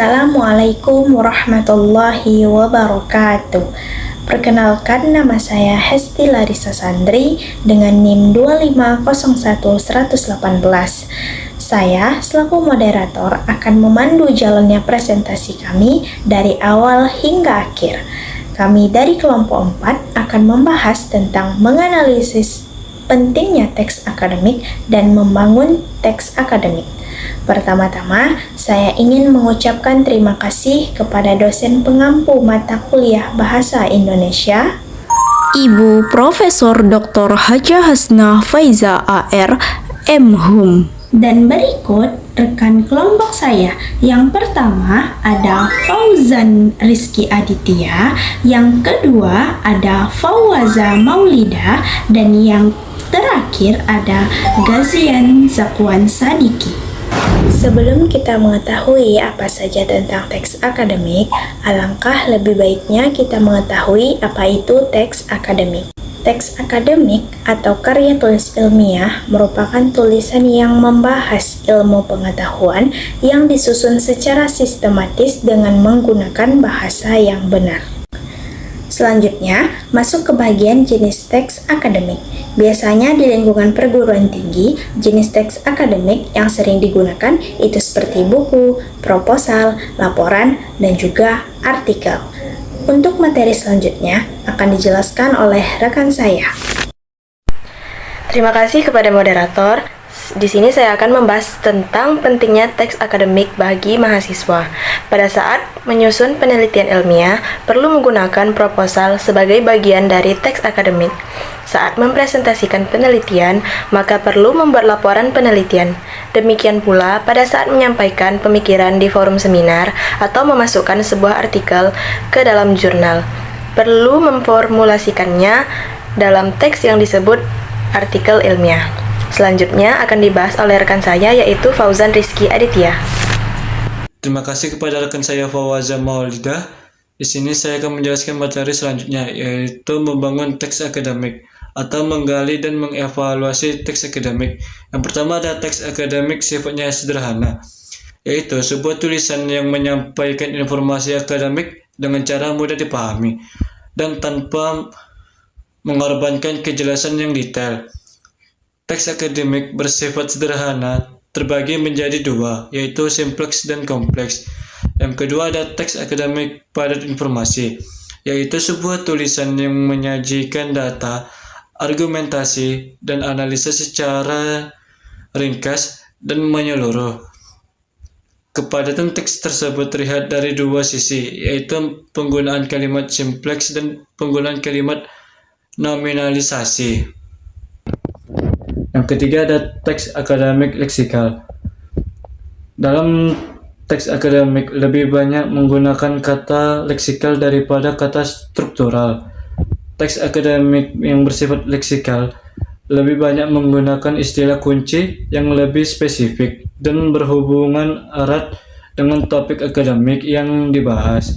Assalamualaikum warahmatullahi wabarakatuh. Perkenalkan, nama saya Hesti Larissa Sandri dengan NIM 2501118. Saya selaku moderator akan memandu jalannya presentasi kami dari awal hingga akhir. Kami dari kelompok 4 akan membahas tentang menganalisis pentingnya teks akademik dan membangun teks akademik. Pertama-tama, saya ingin mengucapkan terima kasih kepada dosen pengampu mata kuliah Bahasa Indonesia, Ibu Profesor Dr. Hajah Hasnah Faiza AR, MHum. Dan berikut rekan kelompok saya. Yang pertama ada Fauzan Rizky Aditya, yang kedua ada Fawaza Maulida, dan yang terakhir ada Gazian Zakwan Sadiki. Sebelum kita mengetahui apa saja tentang teks akademik, alangkah lebih baiknya kita mengetahui apa itu teks akademik. Teks akademik atau karya tulis ilmiah merupakan tulisan yang membahas ilmu pengetahuan yang disusun secara sistematis dengan menggunakan bahasa yang benar. Selanjutnya, masuk ke bagian jenis teks akademik. Biasanya di lingkungan perguruan tinggi, jenis teks akademik yang sering digunakan itu seperti buku, proposal, laporan, dan juga artikel. Untuk materi selanjutnya akan dijelaskan oleh rekan saya. Terima kasih kepada moderator. Di sini saya akan membahas tentang pentingnya teks akademik bagi mahasiswa. Pada saat menyusun penelitian ilmiah, perlu menggunakan proposal sebagai bagian dari teks akademik. Saat mempresentasikan penelitian, maka perlu membuat laporan penelitian. Demikian pula pada saat menyampaikan pemikiran di forum seminar atau memasukkan sebuah artikel ke dalam jurnal. Perlu memformulasikannya dalam teks yang disebut artikel ilmiah. Selanjutnya akan dibahas oleh rekan saya, yaitu Fauzan Rizky Aditya. Terima kasih kepada rekan saya Fawaza Maulida. Di sini saya akan menjelaskan materi selanjutnya, yaitu membangun teks akademik atau menggali dan mengevaluasi teks akademik. Yang pertama ada teks akademik sifatnya sederhana, yaitu sebuah tulisan yang menyampaikan informasi akademik dengan cara mudah dipahami dan tanpa mengorbankan kejelasan yang detail. Teks akademik bersifat sederhana terbagi menjadi dua, yaitu simpleks dan kompleks. Yang kedua ada teks akademik padat informasi, yaitu sebuah tulisan yang menyajikan data, argumentasi, dan analisa secara ringkas dan menyeluruh. Kepadatan teks tersebut terlihat dari dua sisi, yaitu penggunaan kalimat simpleks dan penggunaan kalimat nominalisasi. Yang ketiga ada teks akademik leksikal. Dalam teks akademik lebih banyak menggunakan kata leksikal daripada kata struktural. Teks akademik yang bersifat leksikal lebih banyak menggunakan istilah kunci yang lebih spesifik dan berhubungan erat dengan topik akademik yang dibahas.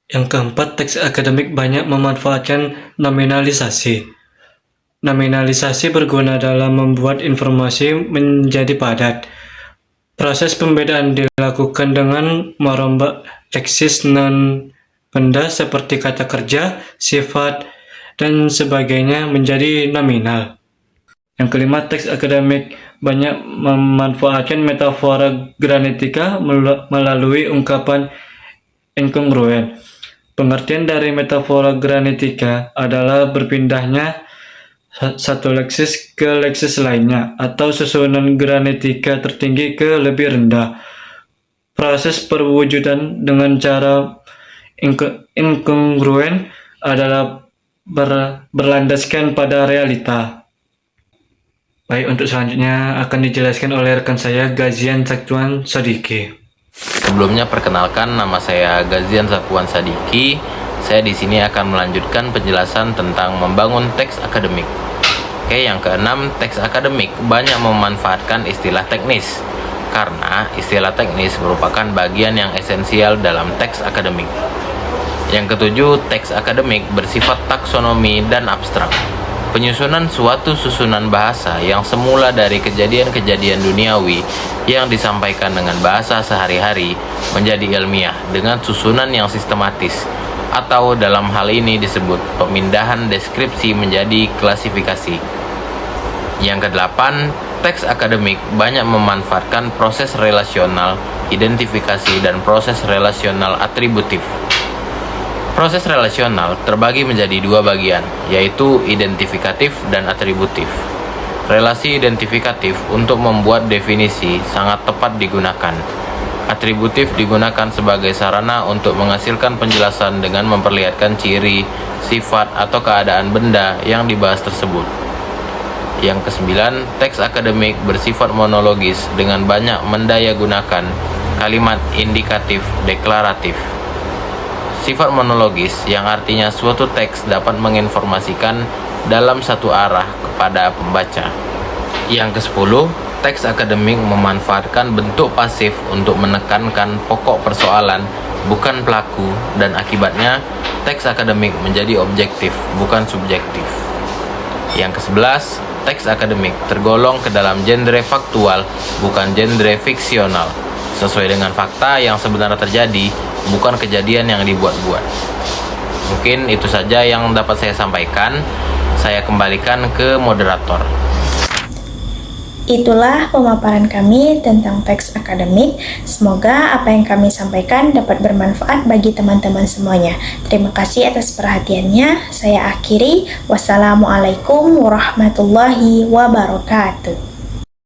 Yang keempat, teks akademik banyak memanfaatkan nominalisasi. Nominalisasi berguna dalam membuat informasi menjadi padat. Proses pembedaan dilakukan dengan merombak leksis non-benda seperti kata kerja, sifat, dan sebagainya menjadi nominal. Yang kelima, teks akademik banyak memanfaatkan metafora gramatika melalui ungkapan inkongruen. Pengertian dari metafora gramatika adalah berpindahnya satu leksis ke leksis lainnya, atau susunan gramatika tertinggi ke lebih rendah. Proses perwujudan dengan cara inkongruen adalah berlandaskan pada realita. Baik, untuk selanjutnya akan dijelaskan oleh rekan saya Gazian Zakwan Sadiki. Sebelumnya perkenalkan, nama saya Gazian Zakwan Sadiki. Saya di sini akan melanjutkan penjelasan tentang membangun teks akademik. Oke, yang keenam, teks akademik banyak memanfaatkan istilah teknis, karena istilah teknis merupakan bagian yang esensial dalam teks akademik. Yang ketujuh, teks akademik bersifat taksonomi dan abstrak. Penyusunan suatu susunan bahasa yang semula dari kejadian-kejadian duniawi yang disampaikan dengan bahasa sehari-hari menjadi ilmiah dengan susunan yang sistematis, atau dalam hal ini disebut pemindahan deskripsi menjadi klasifikasi. Yang kedelapan, teks akademik banyak memanfaatkan proses relasional, identifikasi, dan proses relasional atributif. Proses relasional terbagi menjadi dua bagian, yaitu identifikatif dan atributif. Relasi identifikatif untuk membuat definisi sangat tepat digunakan. Atributif digunakan sebagai sarana untuk menghasilkan penjelasan dengan memperlihatkan ciri, sifat, atau keadaan benda yang dibahas tersebut. Yang kesembilan, teks akademik bersifat monologis dengan banyak mendayagunakan kalimat indikatif deklaratif. Sifat monologis yang artinya suatu teks dapat menginformasikan dalam satu arah kepada pembaca. Yang ke-10, teks akademik memanfaatkan bentuk pasif untuk menekankan pokok persoalan, bukan pelaku, dan akibatnya teks akademik menjadi objektif, bukan subjektif. Yang ke-11, teks akademik tergolong ke dalam genre faktual, bukan genre fiksional, sesuai dengan fakta yang sebenarnya terjadi, bukan kejadian yang dibuat-buat. Mungkin itu saja yang dapat saya sampaikan. Saya kembalikan ke moderator. Itulah pemaparan kami tentang teks akademik. Semoga apa yang kami sampaikan dapat bermanfaat bagi teman-teman semuanya. Terima kasih atas perhatiannya. Saya akhiri. Wassalamualaikum warahmatullahi wabarakatuh.